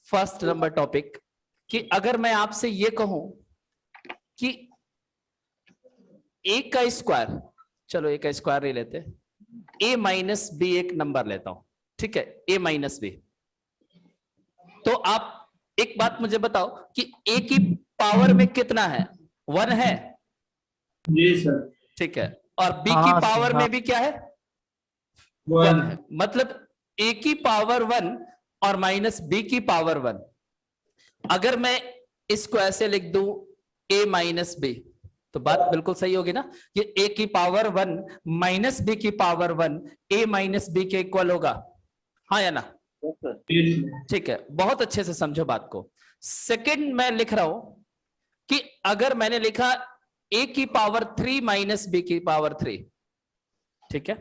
First number topic कि अगर मैं आपसे ये कहूं कि ए का स्क्वायर, चलो ए का स्क्वायर ले लेते, ए माइनस बी एक नंबर लेता हूं, ठीक है, ए माइनस बी। तो आप एक बात मुझे बताओ कि ए की पावर में कितना है? 1 है? जी सर। ठीक है, और बी की हाँ पावर सर, में भी क्या है? 1 है। मतलब ए की पावर 1 और माइनस बी की पावर 1। अगर मैं इसको ऐसे लिख दूं ए माइनस बी, तो बात बिल्कुल सही होगी ना, कि ए की पावर 1 माइनस बी की पावर 1 ए माइनस बी के इक्वल होगा, हाँ या ना? ठीक है, बहुत अच्छे से समझो बात को। सेकंड मैं लिख रहा हूं कि अगर मैंने लिखा ए की पावर 3 माइनस बी की पावर 3, ठीक है,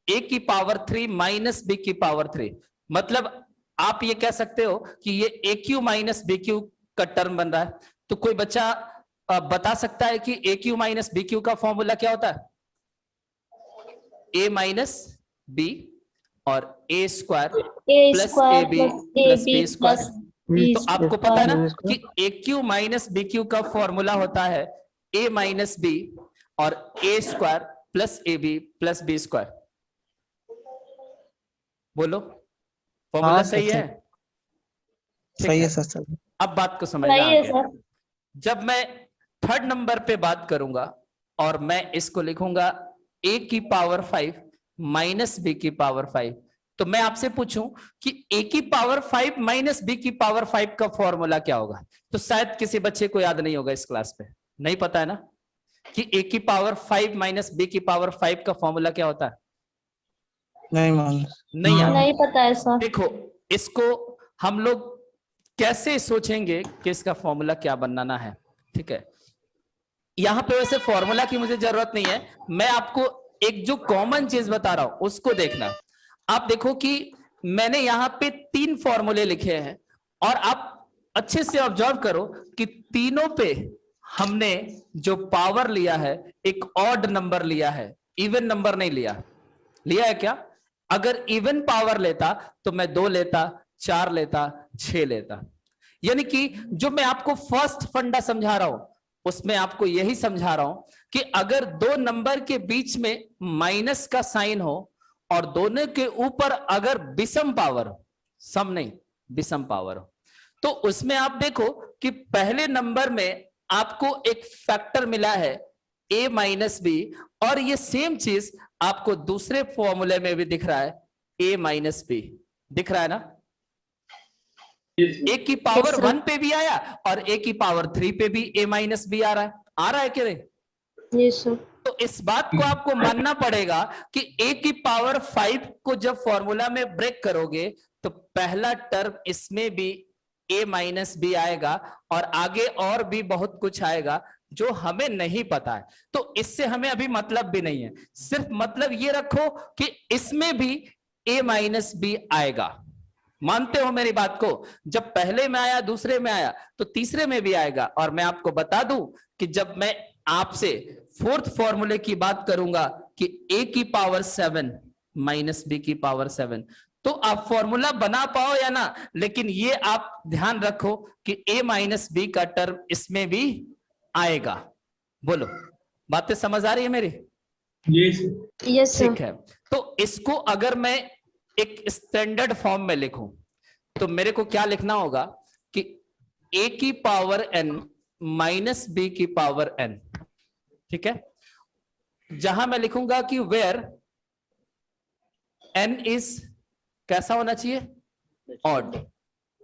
ए की पावर 3 माइनस बी की पावर 3, मतलब आप ये कह सकते हो कि ये ए क्यू माइनस बी क्यू का टर्म बन रहा है। तो कोई बच्चा बता सकता है कि A cube minus B cube का फॉर्मूला क्या होता है? ए माइनस बी और A square plus A B plus B square. तो आपको पता है ना कि A cube minus B cube का फॉर्मूला होता है ए माइनस बी और A square plus A B plus B square. बोलो, फॉर्मूला सही है? सही है सर। अब बात को समझना आ गया। जब मैं थर्ड नंबर पे बात करूंगा और मैं इसको लिखूंगा ए की पावर 5 माइनस बी की पावर 5, तो मैं आपसे पूछूं कि ए की पावर 5 माइनस बी की पावर 5 का फॉर्मूला क्या होगा? तो शायद किसी बच्चे को याद नहीं होगा इस क्लास पे, नहीं पता है ना कि ए की पावर 5 माइनस बी की पावर 5 का फॉर्मूला क्या होता है? नहीं याद, नहीं पता है सर। देखो, इसको हम लोग कैसे सोचेंगे कि इसका फॉर्मूला क्या बनाना है, ठीक है। यहां पे वैसे फॉर्मूला की मुझे जरूरत नहीं है, मैं आपको एक जो कॉमन चीज बता रहा हूं उसको देखना। आप देखो कि मैंने यहां पे 3 फॉर्मूले लिखे हैं और आप अच्छे से ऑब्जर्व करो कि तीनों पे हमने जो पावर लिया है एक ऑड नंबर लिया है, इवन नंबर नहीं लिया। लिया है क्या? अगर इवन पावर लेता तो मैं 2 लेता, 4 लेता, 6 लेता। यानी कि जो मैं आपको फर्स्ट फंडा समझा रहा हूं उसमें आपको यही समझा रहा हूं कि अगर 2 नंबर के बीच में माइनस का साइन हो और दोनों के ऊपर अगर विषम पावर हो, सम नहीं विषम पावर हो, तो उसमें आप देखो कि पहले नंबर में आपको एक फैक्टर मिला है a माइनस बी, और ये सेम चीज आपको दूसरे फॉर्मूले में भी दिख रहा है a माइनस बी, दिख रहा है ना? ए की पावर 1 पे भी आया और ए की पावर 3 पे भी a माइनस बी आ रहा है कि नहीं? तो इस बात को आपको मानना पड़ेगा कि a की पावर 5 को जब फॉर्मूला में ब्रेक करोगे तो पहला टर्म इसमें भी a माइनस बी आएगा और आगे और भी बहुत कुछ आएगा जो हमें नहीं पता है। तो इससे हमें अभी मतलब भी नहीं है, सिर्फ मतलब ये रखो कि इसमें भी a माइनस बी आएगा। मानते हो मेरी बात को? जब पहले में आया, दूसरे में आया, तो तीसरे में भी आएगा। और मैं आपको बता दूं कि जब मैं आपसे फोर्थ फॉर्मूले की बात करूंगा कि a की पावर 7 माइनस बी की पावर 7, तो आप फॉर्मूला बना पाओ या ना, लेकिन ये आप ध्यान रखो कि a माइनस बी का टर्म इसमें भी आएगा। बोलो, बातें समझ आ रही है मेरी? यस ठीक है, तो इसको अगर मैं एक स्टैंडर्ड फॉर्म में लिखूं तो मेरे को क्या लिखना होगा कि a की पावर n माइनस बी की पावर n, ठीक है, जहां मैं लिखूंगा कि वेयर n इज कैसा होना चाहिए? ऑड।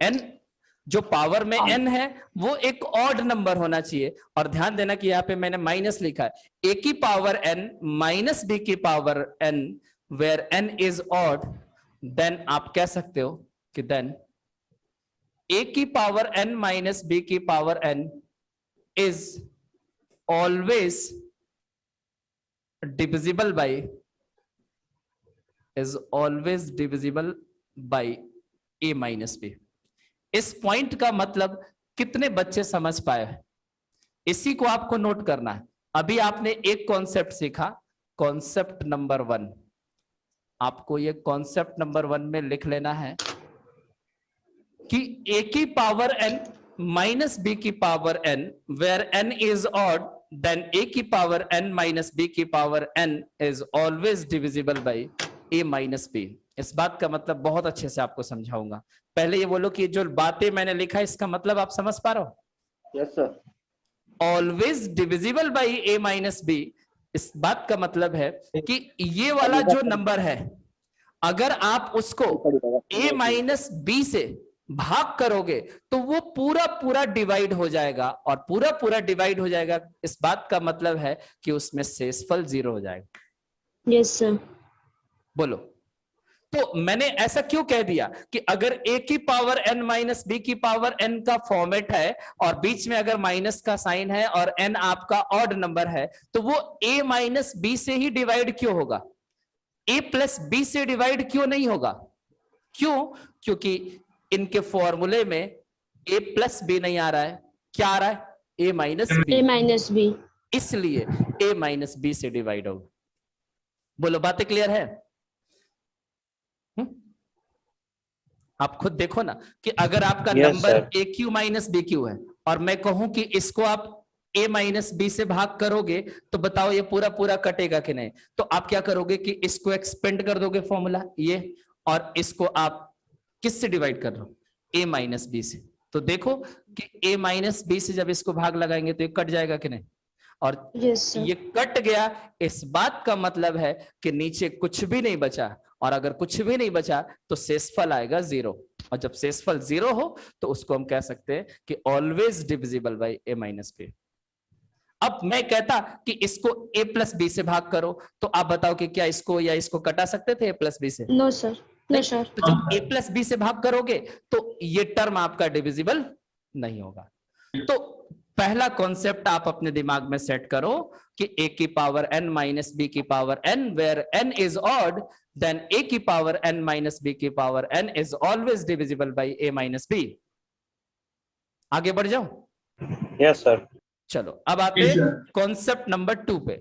n जो पावर में n है वो एक ऑड नंबर होना चाहिए। और ध्यान देना कि यहां पे मैंने माइनस लिखा है, a की पावर n माइनस बी की power n where n is odd, then आप कह सकते हो कि देन a की पावर n माइनस बी की power n is always divisible by a minus b. इस पॉइंट का मतलब कितने बच्चे समझ पाए हैं, इसी को आपको नोट करना है। अभी आपने एक कॉन्सेप्ट सीखा, कॉन्सेप्ट नंबर 1, आपको ये कॉन्सेप्ट नंबर 1 में लिख लेना है कि a की पावर n माइनस b की power n where n is odd, then a की पावर n माइनस b की power n is always divisible by a minus b। इस बात का मतलब बहुत अच्छे से आपको समझाऊंगा। पहले ये बोलो कि जो बातें मैंने लिखा है इसका मतलब आप समझ पा रहे हो? Yes sir. Always divisible by a minus b, इस बात का मतलब है कि ये वाला जो नंबर है अगर आप उसको a माइनस b से भाग करोगे तो वो पूरा पूरा डिवाइड हो जाएगा, और पूरा पूरा डिवाइड हो जाएगा इस बात का मतलब है कि उसमें शेषफल 0 हो जाएगा। Yes sir. बोलो, तो मैंने ऐसा क्यों कह दिया कि अगर a की पावर n माइनस b की पावर n का फॉर्मेट है और बीच में अगर माइनस का साइन है और n आपका ऑड नंबर है, तो वो a माइनस b से ही डिवाइड क्यों होगा? a प्लस b से डिवाइड क्यों नहीं होगा? क्यों? क्योंकि इनके फॉर्मूले में a प्लस b नहीं आ रहा है, क्या आ रहा है? a minus b, A minus B। इसलिए a माइनस b से डिवाइड होगा। बोलो, बातें क्लियर है? आप खुद देखो ना कि अगर आपका number a cube minus B cube है और मैं कहूं कि इसको आप a माइनस बी से भाग करोगे तो बताओ ये पूरा पूरा कटेगा कि नहीं? तो आप क्या करोगे कि इसको एक्सपेंड कर दोगे फॉर्मूला ये, और इसको आप किससे डिवाइड कर रहे हो? a माइनस बी से। तो देखो कि a माइनस बी से जब इसको भाग लगाएंगे तो ये कट जाएगा कि नहीं? और यस सर। ये कट गया, इस बात का मतलब है कि नीचे कुछ भी नहीं बचा, और अगर कुछ भी नहीं बचा तो शेषफल आएगा 0, और जब शेषफल 0 हो तो उसको हम कह सकते हैं कि always divisible by a minus b. अब मैं कहता कि इसको a प्लस बी से भाग करो, तो आप बताओ कि क्या इसको या इसको कटा सकते थे a प्लस बी से? No sir, no sir. तो जब a प्लस बी से भाग करोगे तो ये टर्म आपका डिविजिबल नहीं होगा। तो पहला कॉन्सेप्ट आप अपने दिमाग में सेट करो कि a की पावर n माइनस b की power n where n is odd, then a की पावर n माइनस b की power n is always divisible by a minus b। आगे बढ़ जाओ? Yes sir. चलो अब आते हैं कॉन्सेप्ट नंबर 2 पे।